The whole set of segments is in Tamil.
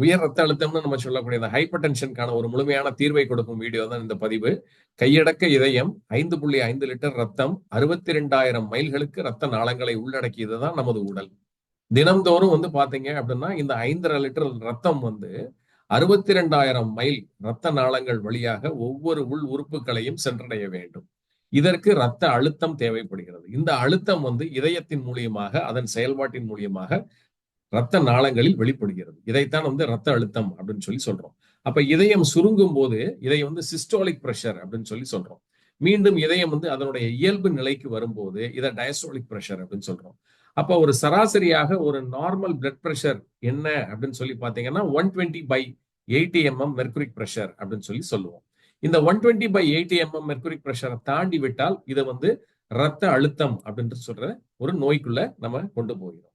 உயர் ரத்த அழுத்தம்னு நம்ம சொல்லக்கூடிய இந்த ஹைப்பர் டென்ஷனுக்கான ஒரு முழுமையான தீர்வை கொடுக்கும் வீடியோ தான் இந்த பதிவு. கையடக்க இதயம் 5.5 லிட்டர் ரத்தம் 62,000 மைல்களுக்கு ரத்த நாளங்களை உள்ளடக்கியது தான் நமது உடல். தினம்தோறும் வந்து பாத்தீங்க அப்படின்னா இந்த 5.5 லிட்டர் ரத்தம் வந்து 62,000 மைல் ரத்த நாளங்கள் வழியாக ஒவ்வொரு உள் உறுப்புகளையும் சென்றடைய வேண்டும். இதற்கு ரத்த அழுத்தம் தேவைப்படுகிறது. இந்த அழுத்தம் வந்து இதயத்தின் மூலியமாக அதன் செயல்பாட்டின் மூலியமாக ரத்த நாளங்களில் வெளிப்படுகிறது. இதைத்தான் வந்து ரத்த அழுத்தம் அப்படின்னு சொல்லி சொல்றோம். அப்ப இதயம் சுருங்கும் போது இதை வந்து சிஸ்டோலிக் பிரஷர் அப்படின்னு சொல்லி சொல்றோம். மீண்டும் இதயம் வந்து அதனுடைய இயல்பு நிலைக்கு வரும்போது இதை டயஸ்டோலிக் பிரஷர் அப்படின்னு சொல்றோம். அப்ப ஒரு சராசரியாக ஒரு நார்மல் பிளட் பிரஷர் என்ன அப்படின்னு சொல்லி பாத்தீங்கன்னா 120/80 mm மெர்குரிக் பிரஷர் அப்படின்னு சொல்லி சொல்லுவோம். இந்த 120/80 mm மெர்குரிக் பிரஷரை தாண்டி விட்டால் இதை வந்து ரத்த அழுத்தம் அப்படின்னு சொல்ற ஒரு நோய்க்குள்ள நம்ம கொண்டு போகிறோம்.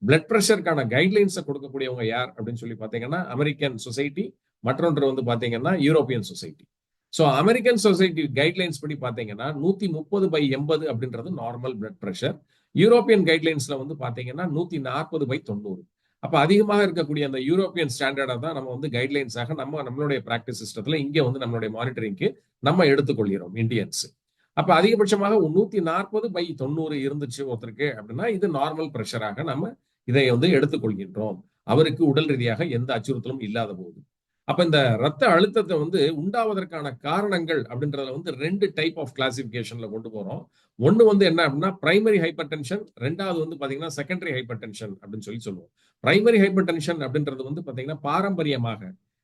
பிளட் பிரஷருக்கான கைட்லைன்ஸை கொடுக்கக்கூடியவங்க யார் அப்படின்னு சொல்லி பாத்தீங்கன்னா அமெரிக்கன் சொசைட்டி, மற்றொன்று வந்து பாத்தீங்கன்னா European society. So American society guidelines படி பாத்தீங்கன்னா 130/80 அப்படின்றது நார்மல் பிளட் பிரஷர். யூரோப்பியன் கைட்லைன்ஸ்ல வந்து பாத்தீங்கன்னா 140/90. அப்ப அதிகமாக இருக்கக்கூடிய அந்த யூரோப்பியன் ஸ்டாண்டர்டை தான் நம்ம வந்து கைட்லைன்ஸாக நம்மளுடைய பிராக்டிஸ் சிஸ்டத்துல இங்க வந்து நம்மளுடைய மானிட்டரிங்க்கு நம்ம எடுத்துக்கொள்கிறோம் இந்தியன்ஸ். அப்ப அதிகபட்சமாக 140/90 இருந்துச்சு ஒருத்தருக்கு அப்படின்னா இது நார்மல் பிரஷராக நம்ம இதை வந்து எடுத்துக்கொள்கின்றோம். அவருக்கு உடல் ரீதியாக எந்த அச்சுறுத்தலும் இல்லாத போது. அப்ப இந்த ரத்த அழுத்தத்தை வந்து உண்டாவதற்கான காரணங்கள் அப்படின்றத வந்து 2 டைப் ஆஃப் கிளாசிபிகேஷன்ல கொண்டு போறோம். ஒண்ணு வந்து என்ன அப்படின்னா பிரைமரி ஹைப்பர் டென்ஷன், ரெண்டாவது வந்து பாத்தீங்கன்னா செகண்டரி ஹைப்பர் டென்ஷன் அப்படின்னு சொல்லி சொல்லுவோம். பிரைமரி ஹைப்பர் டென்ஷன் அப்படின்றது வந்து பாத்தீங்கன்னா பாரம்பரியமாக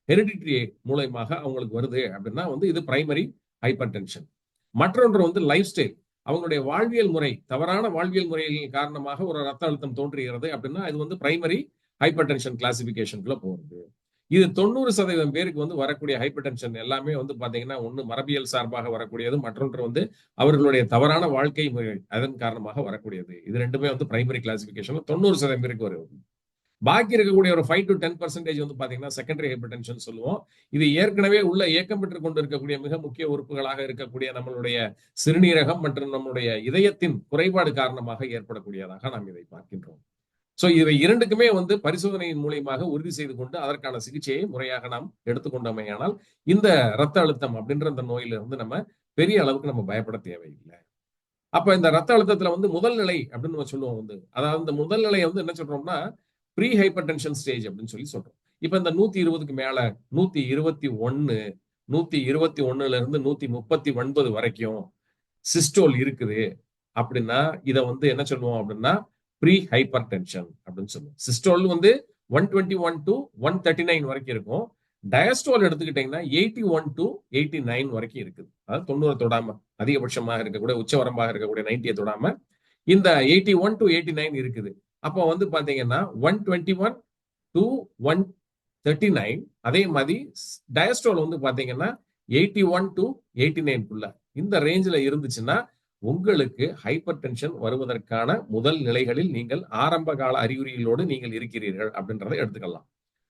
ஹெரிடிட்டரி மூலயமாக அவங்களுக்கு வருது அப்படின்னா வந்து இது பிரைமரி ஹைப்பர் டென்ஷன். மற்றொன்று வந்து லைஃப் ஸ்டைல், அவங்களுடைய வாழ்வியல் முறை, தவறான வாழ்வியல் முறைகளின் காரணமாக ஒரு ரத்த அழுத்தம் தோன்றுகிறது அப்படின்னா இது வந்து பிரைமரி ஹைப்பர் டென்ஷன் கிளாசிபிகேஷனுக்குள்ள போகுது. இது 90% பேருக்கு வந்து வரக்கூடிய ஹைப்பர் டென்ஷன் எல்லாமே வந்து பாத்தீங்கன்னா ஒண்ணு மரபியல் சார்பாக வரக்கூடியது, மற்றொன்று வந்து அவர்களுடைய தவறான வாழ்க்கை முறை அதன் காரணமாக வரக்கூடியது. இது ரெண்டுமே வந்து பிரைமரி கிளாசிபிகேஷன்ல 90% பேருக்கு வருது. பாக்கி இருக்கக்கூடிய ஒரு 5 to 10% வந்து பாத்தீங்கன்னா செகண்டரி ஹைப்பர் டென்ஷன் சொல்லுவோம். இது ஏற்கனவே உள்ள இயக்கம் பெற்றுக் கொண்டு இருக்கக்கூடிய மிக முக்கிய உறுப்புகளாக இருக்கக்கூடிய நம்மளுடைய சிறுநீரகம் மற்றும் நம்மளுடைய இதயத்தின் குறைபாடு காரணமாக ஏற்படக்கூடியதாக நாம் இதை பார்க்கின்றோம். சோ இவை இரண்டுக்குமே வந்து பரிசோதனையின் மூலியமாக உறுதி செய்து கொண்டு அதற்கான சிகிச்சையை முறையாக நாம் எடுத்துக்கொண்டோமேயானால் இந்த ரத்த அழுத்தம் அப்படின்ற இந்த நோயிலிருந்து நம்ம பெரிய அளவுக்கு நம்ம பயப்பட தேவையில்லை. அப்ப இந்த ரத்த அழுத்தத்துல வந்து முதல் நிலை அப்படின்னு நம்ம சொல்லுவோம் வந்து, அதாவது இந்த முதல் நிலையை வந்து என்ன சொல்றோம்னா ப்ரீ ஹைப்பர் டென்ஷன் ஸ்டேஜ் அப்படின்னு சொல்லி சொல்றோம். இப்ப இந்த 120க்கு மேல 121, 121ல இருந்து 139 வரைக்கும் சிஸ்டோல் இருக்குது அப்படின்னா இதை வந்து என்ன சொல்லுவோம் அப்படின்னா ப்ரீ ஹைப்பர் டென்ஷன் அப்படின்னு சொல்லுவோம். சிஸ்டோல் வந்து 121 to 139 வரைக்கும் இருக்கும். டயஸ்டோல் எடுத்துக்கிட்டீங்கன்னா 81 to 89 வரைக்கும் இருக்குது. அதாவது 90 தொடாம அதிகபட்சமாக இருக்கக்கூடிய உச்சவரம்பாக இருக்கக்கூடிய 90 தொடாம இந்த 81 to 89 இருக்குது. அப்போ வந்து பாத்தீங்கன்னா 121 to 139, அதே மாதிரி டயஸ்டோல் வந்து பாத்தீங்கன்னா 81 to 89 இந்த ரேஞ்சில் இருந்துச்சுன்னா உங்களுக்கு ஹைப்பர் டென்ஷன் வருவதற்கான முதல் நிலைகளில் நீங்கள் ஆரம்ப கால அறிகுறிகளோடு நீங்கள் இருக்கிறீர்கள் அப்படின்றத எடுத்துக்கலாம்.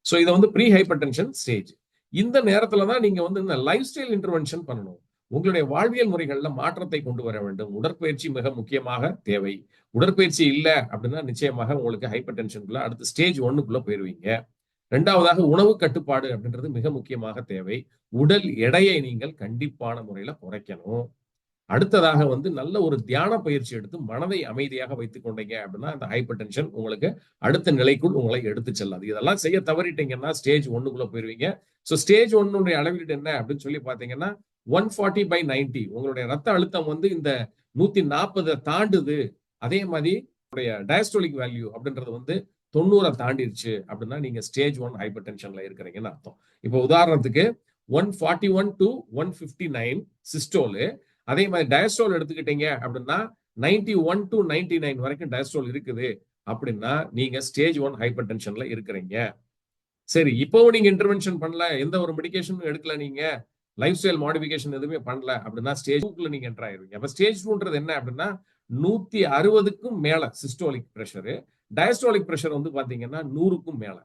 சோ இதை வந்து ப்ரீ ஹைப்பர் டென்ஷன் ஸ்டேஜ். இந்த நேரத்துல தான் நீங்க வந்து இந்த லைஃப் ஸ்டைல் இன்டர்வென்ஷன் பண்ணணும். உங்களுடைய வாழ்வியல் முறைகள்ல மாற்றத்தை கொண்டு வர வேண்டும். உடற்பயிற்சி மிக முக்கியமாக தேவை. உடற்பயிற்சி இல்லை அப்படின்னா நிச்சயமாக உங்களுக்கு ஹைப்பர் டென்ஷனுக்குள்ள அடுத்த ஸ்டேஜ் 1க்குள்ள போயிருவீங்க. ரெண்டாவதாக உணவு கட்டுப்பாடு அப்படின்றது மிக முக்கியமாக தேவை. உடல் எடையை நீங்கள் கண்டிப்பான முறையில குறைக்கணும். அடுத்ததாக வந்து நல்ல ஒரு தியான பயிற்சி எடுத்து மனதை அமைதியாக வைத்துக் கொண்டீங்க அப்படின்னா அந்த ஹைப்பர் டென்ஷன் உங்களுக்கு அடுத்த நிலைக்குள் உங்களை எடுத்து செல்லாது. இதெல்லாம் செய்ய தவறிட்டீங்கன்னா ஸ்டேஜ் 1க்குள்ள போயிருவீங்க. ஸோ ஸ்டேஜ் 1 அளவீடு என்ன அப்படின்னு சொல்லி பாத்தீங்கன்னா 140/90. உங்களுடைய ரத்த அழுத்தம் வந்து இந்த 140 தாண்டுது. அதே மாதிரி டயஸ்டோலிக் வேல்யூ அப்படின்றது வந்து 90 தாண்டிடுச்சு அப்படின்னா நீங்க ஸ்டேஜ் 1 ஹைப்பர் டென்ஷன்ல இருக்கிறீங்கன்னு அர்த்தம். இப்போ உதாரணத்துக்கு 141 to 159 சிஸ்டோலு, அதே மாதிரி டயஸ்டோல் எடுத்துக்கிட்டீங்க அப்படின்னா 91 to 99 வரைக்கும் டயஸ்டோல் இருக்குது அப்படின்னா நீங்க ஸ்டேஜ் 1 ஹைப்பர் டென்ஷன்ல இருக்கிறீங்க. சரி, இப்பவும் நீங்க இன்டர்வென்ஷன் பண்ணல, எந்த ஒரு மெடிகேஷனும் எடுக்கல, நீங்க லைஃப் ஸ்டைல் மாடிஃபிகேஷன் எதுவுமே பண்ணல அப்படின்னா ஸ்டேஜ் 2க்குள்ள நீங்க என்டர் ஆயிருவீங்க. அப்ப ஸ்டேஜ் 2ன்றது என்ன அப்படின்னா 160க்கும் மேல சிஸ்டோலிக் பிரஷரு, டயஸ்டோலிக் பிரஷர் வந்து பாத்தீங்கன்னா 100க்கும் மேல.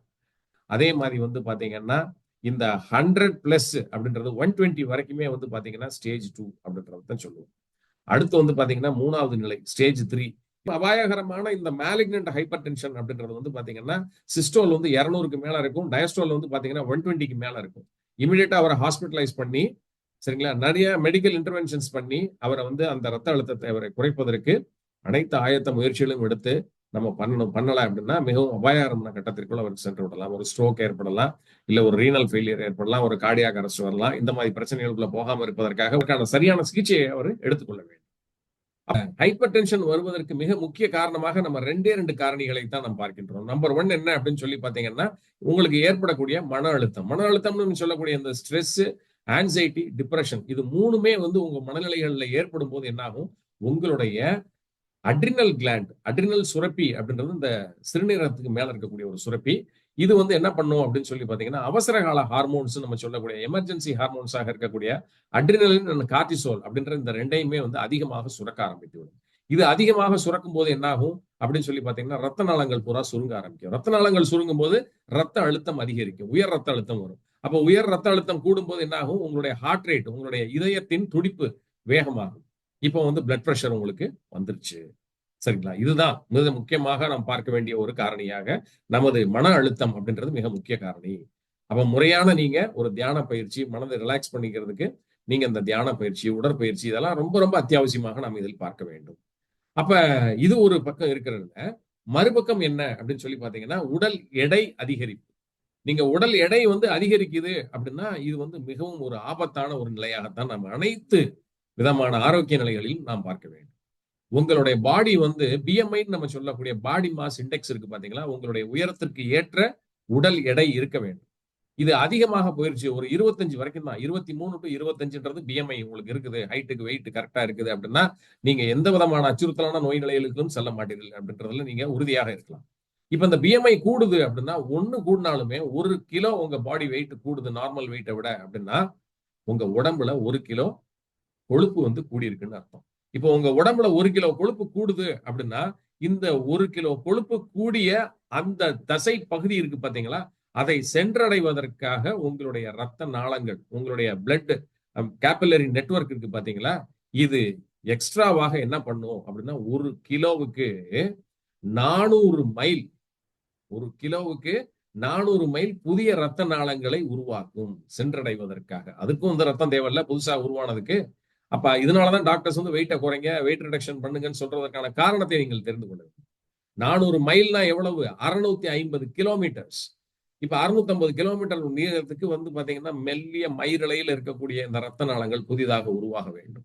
அதே மாதிரி வந்து பாத்தீங்கன்னா இந்த 100+ அப்படின்றது 120 வரைக்குமே வந்து பாத்தீங்கன்னா ஸ்டேஜ் 2 அப்படின்றது தான் சொல்லுவோம். அடுத்து வந்து பாத்தீங்கன்னா 3வது நிலை ஸ்டேஜ் 3. அபாயகரமான இந்த மேலிக்னன்ட் ஹைப்பர் டென்ஷன் அப்படின்றது வந்து பாத்தீங்கன்னா சிஸ்டோல் வந்து 200க்கு மேல இருக்கும், டயஸ்டோல் வந்து பாத்தீங்கன்னா 120க்கு மேல இருக்கும். இமிடியேட்டா அவரை ஹாஸ்பிட்டலைஸ் பண்ணி சரிங்களா, நிறைய மெடிக்கல் இன்டர்வென்ஷன்ஸ் பண்ணி அவரை வந்து அந்த ரத்த அழுத்தத்தை அவரை குறைப்பதற்கு அனைத்து ஆயத்த முயற்சிகளும் எடுத்து நம்ம பண்ணல அப்படின்னா மிகவும் அபாயகரமான கட்டத்திற்குள்ள அவருக்கு சென்று விடலாம். ஒரு ஸ்ட்ரோக் ஏற்படலாம், இல்ல ஒரு ரீனல் ஃபெயிலியர் ஏற்படலாம், ஒரு கார்டியாக் அரெஸ்ட் வரலாம். இந்த மாதிரி பிரச்சனைகளுக்குள்ள போகாம இருப்பதற்காக சரியான சிகிச்சையை அவர் எடுத்துக்கொள்ள வேண்டும். ஹைப்பர் டென்ஷன் வருவதற்கு மிக முக்கிய காரணமாக நம்ம 2 காரணிகளை தான் நம்ம பார்க்கின்றோம். நம்பர் 1 என்ன அப்படின்னு சொல்லி பாத்தீங்கன்னா, உங்களுக்கு ஏற்படக்கூடிய மன அழுத்தம். மன அழுத்தம்னு சொல்லக்கூடிய இந்த ஸ்ட்ரெஸ், ஆன்சைட்டி, டிப்ரெஷன் இது 3மே வந்து உங்க மனநிலைகள்ல ஏற்படும் போது என்ன ஆகும், உங்களுடைய அட்ரினல் கிளாண்ட், அட்ரினல் சுரப்பி அப்படின்றது இந்த சிறுநீரகத்துக்கு மேல இருக்கக்கூடிய ஒரு சுரப்பி. இது வந்து என்ன பண்ணும் அப்படின்னு சொல்லி பாத்தீங்கன்னா, அவசர கால ஹார்மோன்ஸ் நம்ம சொல்லக்கூடிய எமர்ஜென்சி ஹார்மோன்ஸாக இருக்கக்கூடிய அட்ரினலின் அண்ட் கார்டிசோல் அப்படின்ற இந்த 2யுமே வந்து அதிகமாக சுரக்க ஆரம்பித்து விடும். இது அதிகமாக சுரக்கும் போது என்ன ஆகும் அப்படின்னு சொல்லி பாத்தீங்கன்னா, ரத்த நாளங்கள் பூரா சுருங்க ஆரம்பிக்கும். ரத்த நாளங்கள் சுருங்கும் போது ரத்த அழுத்தம் அதிகரிக்கும், உயர் ரத்த அழுத்தம் வரும். அப்ப உயர் ரத்த அழுத்தம் கூடும் போது என்ன ஆகும், உங்களுடைய ஹார்ட் ரேட், உங்களுடைய இதயத்தின் துடிப்பு வேகமாகும். இப்போ வந்து பிளட் பிரஷர் உங்களுக்கு வந்துருச்சு. சரிங்களா, இதுதான் மிக முக்கியமாக நாம் பார்க்க வேண்டிய ஒரு காரணியாக நமது மன அழுத்தம் அப்படின்றது மிக முக்கிய காரணி. அப்ப முறையான நீங்க ஒரு தியான பயிற்சி, மனதை ரிலாக்ஸ் பண்ணிக்கிறதுக்கு நீங்க இந்த தியான பயிற்சி, உடற்பயிற்சி இதெல்லாம் ரொம்ப ரொம்ப அத்தியாவசியமாக நாம் இதில் பார்க்க வேண்டும். அப்ப இது ஒரு பக்கம் இருக்கிறதுல, மறுபக்கம் என்ன அப்படின்னு சொல்லி பாத்தீங்கன்னா, உடல் எடை அதிகரிப்பு. நீங்க உடல் எடை வந்து அதிகரிக்குது அப்படின்னா இது வந்து மிகவும் ஒரு ஆபத்தான ஒரு நிலையாகத்தான் நம்ம அனைத்து விதமான ஆரோக்கிய நிலைகளிலும் நாம் பார்க்க வேண்டும். உங்களுடைய பாடி வந்து பிஎம்ஐன்னு நம்ம சொல்லக்கூடிய பாடி மாஸ் இண்டெக்ஸ் இருக்கு பாத்தீங்களா, உங்களுடைய உயரத்திற்கு ஏற்ற உடல் எடை இருக்க வேண்டும். இது அதிகமாக போயிருச்சு, ஒரு 25 வரைக்கும் தான், 23 டு 25ன்றது பிஎம்ஐ உங்களுக்கு இருக்குது, ஹைட்டுக்கு வெயிட் கரெக்டா இருக்குது அப்படின்னா நீங்க எந்த விதமான அச்சுறுத்தலான நோய் நிலைகளுக்கும் செல்ல மாட்டீர்கள் அப்படின்றதுல நீங்க உறுதியாக இருக்கலாம். இப்ப இந்த பிஎம்ஐ கூடுது அப்படின்னா, 1 கூடினாலுமே 1 கிலோ உங்க பாடி வெயிட் கூடுது நார்மல் வெயிட்டை விட அப்படின்னா, உங்க உடம்புல 1 கிலோ கொழுப்பு வந்து கூடியிருக்குன்னு அர்த்தம். இப்போ உங்க உடம்புல 1 கிலோ கொழுப்பு கூடுது அப்படின்னா, இந்த 1 கிலோ கொழுப்பு கூடிய அந்த தசை பகுதி இருக்கு பாத்தீங்களா, அதை சென்றடைவதற்காக உங்களுடைய ரத்த நாளங்கள், உங்களுடைய பிளட் கேபில்லரி நெட்வொர்க் இருக்கு பாத்தீங்களா, இது எக்ஸ்ட்ராவாக என்ன பண்ணும் அப்படின்னா 1 கிலோவுக்கு 400 மைல், 1 கிலோவுக்கு 400 மைல் புதிய ரத்த நாளங்களை உருவாக்கும் சென்றடைவதற்காக. அதுக்கும் இந்த ரத்தம் தேவையில்ல புதுசா உருவானதுக்கு. அப்ப இதனாலதான் டாக்டர்ஸ் வந்து வெயிட்ட குறைங்க, வெயிட் ரிடக்ஷன் பண்ணுங்கன்னு சொல்றதற்கான காரணத்தை நீங்கள் தெரிந்து கொள்ள வேண்டும். 400 மைல்னா எவ்வளவு? 650 கிலோமீட்டர்ஸ். இப்ப 650 கிலோமீட்டர் நீளத்துக்கு வந்து பாத்தீங்கன்னா மெல்லிய மயிரிழையில் இருக்கக்கூடிய இந்த ரத்த நாளங்கள் புதிதாக உருவாக வேண்டும்.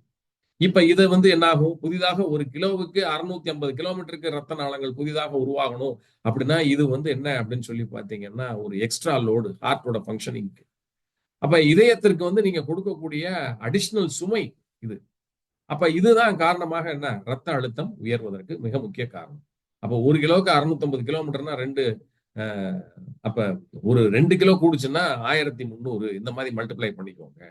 இப்ப இது வந்து என்ன ஆகும், புதிதாக 1 கிலோவுக்கு 650 கிலோமீட்டருக்கு ரத்த நாளங்கள் புதிதாக உருவாகணும் அப்படின்னா இது வந்து என்ன அப்படின்னு சொல்லி பாத்தீங்கன்னா ஒரு எக்ஸ்ட்ரா லோடு ஹார்ட்டோட ஃபங்க்ஷனிங். அப்ப இதயத்திற்கு வந்து நீங்க கொடுக்கக்கூடிய அடிஷனல் சுமை இது. அப்ப இதுதான் காரணமாக என்ன, ரத்த அழுத்தம் உயர்வதற்கு மிக முக்கிய காரணம். அப்ப 1 கிலோவுக்கு 650 கிலோமீட்டர்னா அப்ப ஒரு 2 கிலோ கூடுச்சுன்னா 1300 இந்த மாதிரி மல்டிப்ளை பண்ணிக்கோங்க.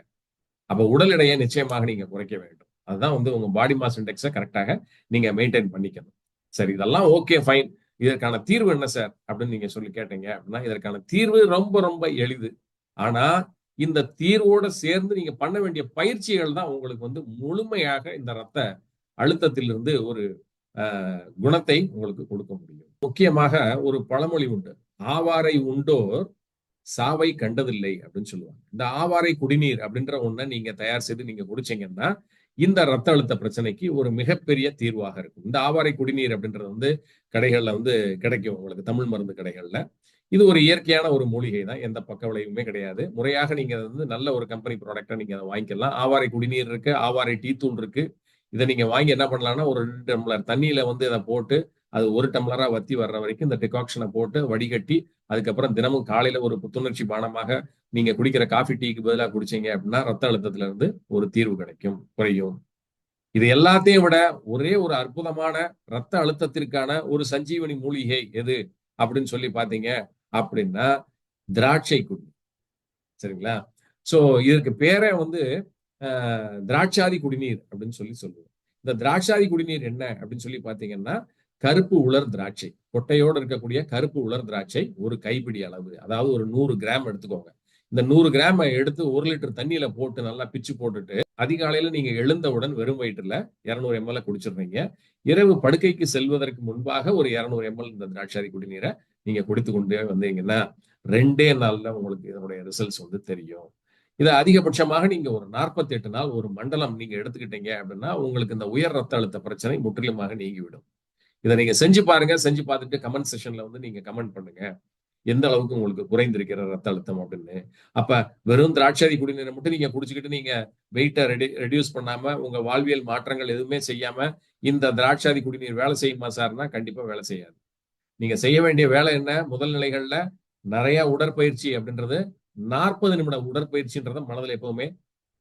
அப்ப உடல் எடையை நிச்சயமாக நீங்க குறைக்க வேண்டும். அதுதான் வந்து உங்க பாடி மாஸ் இண்டெக்ஸை கரெக்டாக நீங்க மெயின்டைன் பண்ணிக்கணும். சரி, இதெல்லாம் ஓகே ஃபைன். இதற்கான தீர்வு என்ன சார் அப்படின்னு நீங்க சொல்லி கேட்டீங்க அப்படின்னா, இதற்கான தீர்வு ரொம்ப ரொம்ப எளிது. ஆனா இந்த தீர்வோட சேர்ந்து நீங்க பண்ண வேண்டிய பயிற்சிகள் தான் உங்களுக்கு வந்து முழுமையாக இந்த ரத்த அழுத்தத்திலிருந்து ஒரு குணத்தை உங்களுக்கு கொடுக்க முடியும். முக்கியமாக ஒரு பழமொழி உண்டு, ஆவாரை உண்டோர் சாவை கண்டதில்லை அப்படின்னு சொல்லுவாங்க. இந்த ஆவாரை குடிநீர் அப்படின்ற ஒண்ண நீங்க தயார் செய்து நீங்க குடிச்சீங்கன்னா இந்த ரத்த அழுத்த பிரச்சனைக்கு ஒரு மிகப்பெரிய தீர்வாக இருக்கும். இந்த ஆவாரை குடிநீர் அப்படின்றது வந்து கடைகள்ல வந்து கிடைக்கும், உங்களுக்கு தமிழ் மருந்து கடைகள்ல. இது ஒரு இயற்கையான ஒரு மூலிகை தான், எந்த பக்க விளைவுமே கிடையாது. முறையாக நீங்க வந்து நல்ல ஒரு கம்பெனி ப்ராடக்டா நீங்க அதை வாங்கிக்கலாம். ஆவாரை குடிநீர் இருக்கு, ஆவாரை டீ தூள் இருக்கு. இதை நீங்க வாங்கி என்ன பண்ணலாம்னா ஒரு 2 டம்ளர் தண்ணியில வந்து இதை போட்டு அது 1 டம்ளரா வத்தி வர்ற வரைக்கும் இந்த டிகாக்ஷனை போட்டு வடிகட்டி அதுக்கப்புறம் தினமும் காலையில ஒரு புத்துணர்ச்சி பானமாக நீங்க குடிக்கிற காஃபி டீக்கு பதிலாக குடிச்சீங்க அப்படின்னா ரத்த அழுத்தத்துல இருந்து ஒரு தீர்வு கிடைக்கும், குறையும். இது எல்லாத்தையும் விட ஒரே ஒரு அற்புதமான ரத்த அழுத்தத்திற்கான ஒரு சஞ்சீவனி மூலிகை எது அப்படின்னு சொல்லி பாத்தீங்க அப்படின்னா திராட்சை குடிநீர். சரிங்களா, சோ இதுக்கு பேரே வந்து திராட்சாதி குடிநீர் அப்படின்னு சொல்லுவோம். இந்த திராட்சாதி குடிநீர் என்ன அப்படின்னு சொல்லி பாத்தீங்கன்னா, கருப்பு உலர் திராட்சை, கொட்டையோடு இருக்கக்கூடிய கருப்பு உலர் திராட்சை ஒரு கைப்பிடி அளவு, அதாவது ஒரு 100 கிராம் எடுத்துக்கோங்க. இந்த 100 கிராம் எடுத்து 1 லிட்டர் தண்ணியில போட்டு நல்லா பிச்சு போட்டுட்டு அதிகாலையில நீங்க எழுந்தவுடன் வெறும் வயிற்றுல 200 ml குடிச்சிடுறீங்க. இரவு படுக்கைக்கு செல்வதற்கு முன்பாக ஒரு 200 ml இந்த திராட்சை குடிநீரை நீங்க குடித்து கொண்டே வந்தீங்கன்னா 2 நாள்ல உங்களுக்கு இதனுடைய ரிசல்ட்ஸ் வந்து தெரியும். இதை அதிகபட்சமாக நீங்க ஒரு 48 நாள் ஒரு மண்டலம் நீங்க எடுத்துக்கிட்டீங்க அப்படின்னா உங்களுக்கு இந்த உயர் ரத்த அழுத்த பிரச்சனை முற்றிலுமாக நீங்கிவிடும். இதை நீங்க செஞ்சு பாருங்க. செஞ்சு பார்த்துட்டு கமெண்ட் செக்ஷன்ல வந்து நீங்க கமெண்ட் பண்ணுங்க. எந்த அளவுக்கு உங்களுக்கு குறைந்திருக்கிற ரத்த அழுத்தம் அப்படின்னு. அப்ப வெறும் திராட்சை குடிநீரை மட்டும் நீங்க குடிச்சுக்கிட்டு நீங்க வெயிட்டை ரெடியூஸ் பண்ணாம உங்க வாழ்வியல் மாற்றங்கள் எதுவுமே செய்யாம இந்த திராட்சை குடிநீர் வேலை செய்யுமா சார்னா கண்டிப்பா வேலை செய்யாது. நீங்க செய்ய வேண்டிய வேலை என்ன? முதல் நிலைகள்ல நிறைய உடற்பயிற்சி அப்படின்றது 40 நிமிட உடற்பயிற்சின்றதை மனதில் எப்பவுமே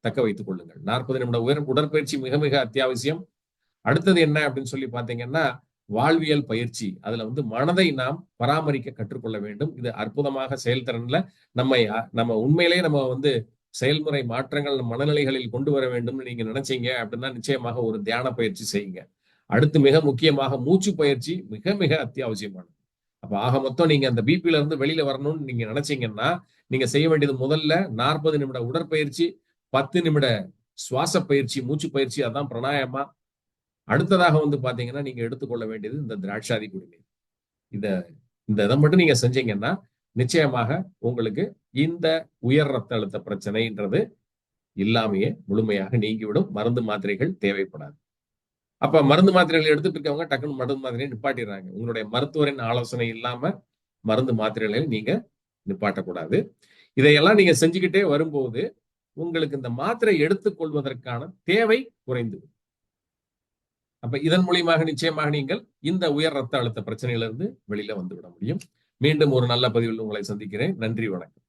தக்க வைத்துக் கொள்ளுங்கள். 40 நிமிட உடற்பயிற்சி மிக மிக அத்தியாவசியம். அடுத்தது என்ன அப்படின்னு சொல்லி பாத்தீங்கன்னா வாழ்வியல் பயிற்சி. அதுல வந்து மனதை நாம் பராமரிக்க கற்றுக்கொள்ள வேண்டும். இது அற்புதமாக செயல்திறன்ல நம்ம உண்மையிலேயே நம்ம வந்து செயல்முறை மாற்றங்கள் மனநிலைகளில் கொண்டு வர வேண்டும் நீங்க நினைச்சீங்க அப்படின்னா நிச்சயமாக ஒரு தியான பயிற்சி செய்யுங்க. அடுத்து மிக முக்கியமாக மூச்சு பயிற்சி மிக மிக அத்தியாவசியமானது. அப்ப ஆக மொத்தம் நீங்க அந்த பிபில இருந்து வெளியில வரணும்னு நீங்க நினைச்சீங்கன்னா நீங்க செய்ய வேண்டியது முதல்ல 40 நிமிட உடற்பயிற்சி, 10 நிமிட சுவாச பயிற்சி, மூச்சு பயிற்சி, அதான் பிராணாயாமா. அடுத்ததாக வந்து பாத்தீங்கன்னா நீங்க எடுத்துக்கொள்ள வேண்டியது இந்த திராட்சாதி குடிநீர். இந்த இதை மட்டும் நீங்க செஞ்சீங்கன்னா நிச்சயமாக உங்களுக்கு இந்த உயர் ரத்த அழுத்த பிரச்சனைன்றது இல்லாமையே முழுமையாக நீங்கிவிடும். மருந்து மாத்திரைகள் தேவைப்படாது. அப்ப மருந்து மாத்திரைகள் எடுத்துட்டு இருக்கவங்க டக்குன்னு மருந்து மாத்திரையை நிப்பாட்டிடுறாங்க. உங்களுடைய மருத்துவரின் ஆலோசனை இல்லாம மருந்து மாத்திரைகளை நீங்க நிப்பாட்டக்கூடாது. இதையெல்லாம் நீங்க செஞ்சுக்கிட்டே வரும்போது உங்களுக்கு இந்த மாத்திரை எடுத்துக்கொள்வதற்கான தேவை குறைந்து. அப்ப இதன் மூலியமாக நிச்சயமாக நீங்கள் இந்த உயர் ரத்த அழுத்த பிரச்சனையிலிருந்து வெளியில வந்துவிட முடியும். மீண்டும் ஒரு நல்ல பதிவில் உங்களை சந்திக்கிறேன். நன்றி, வணக்கம்.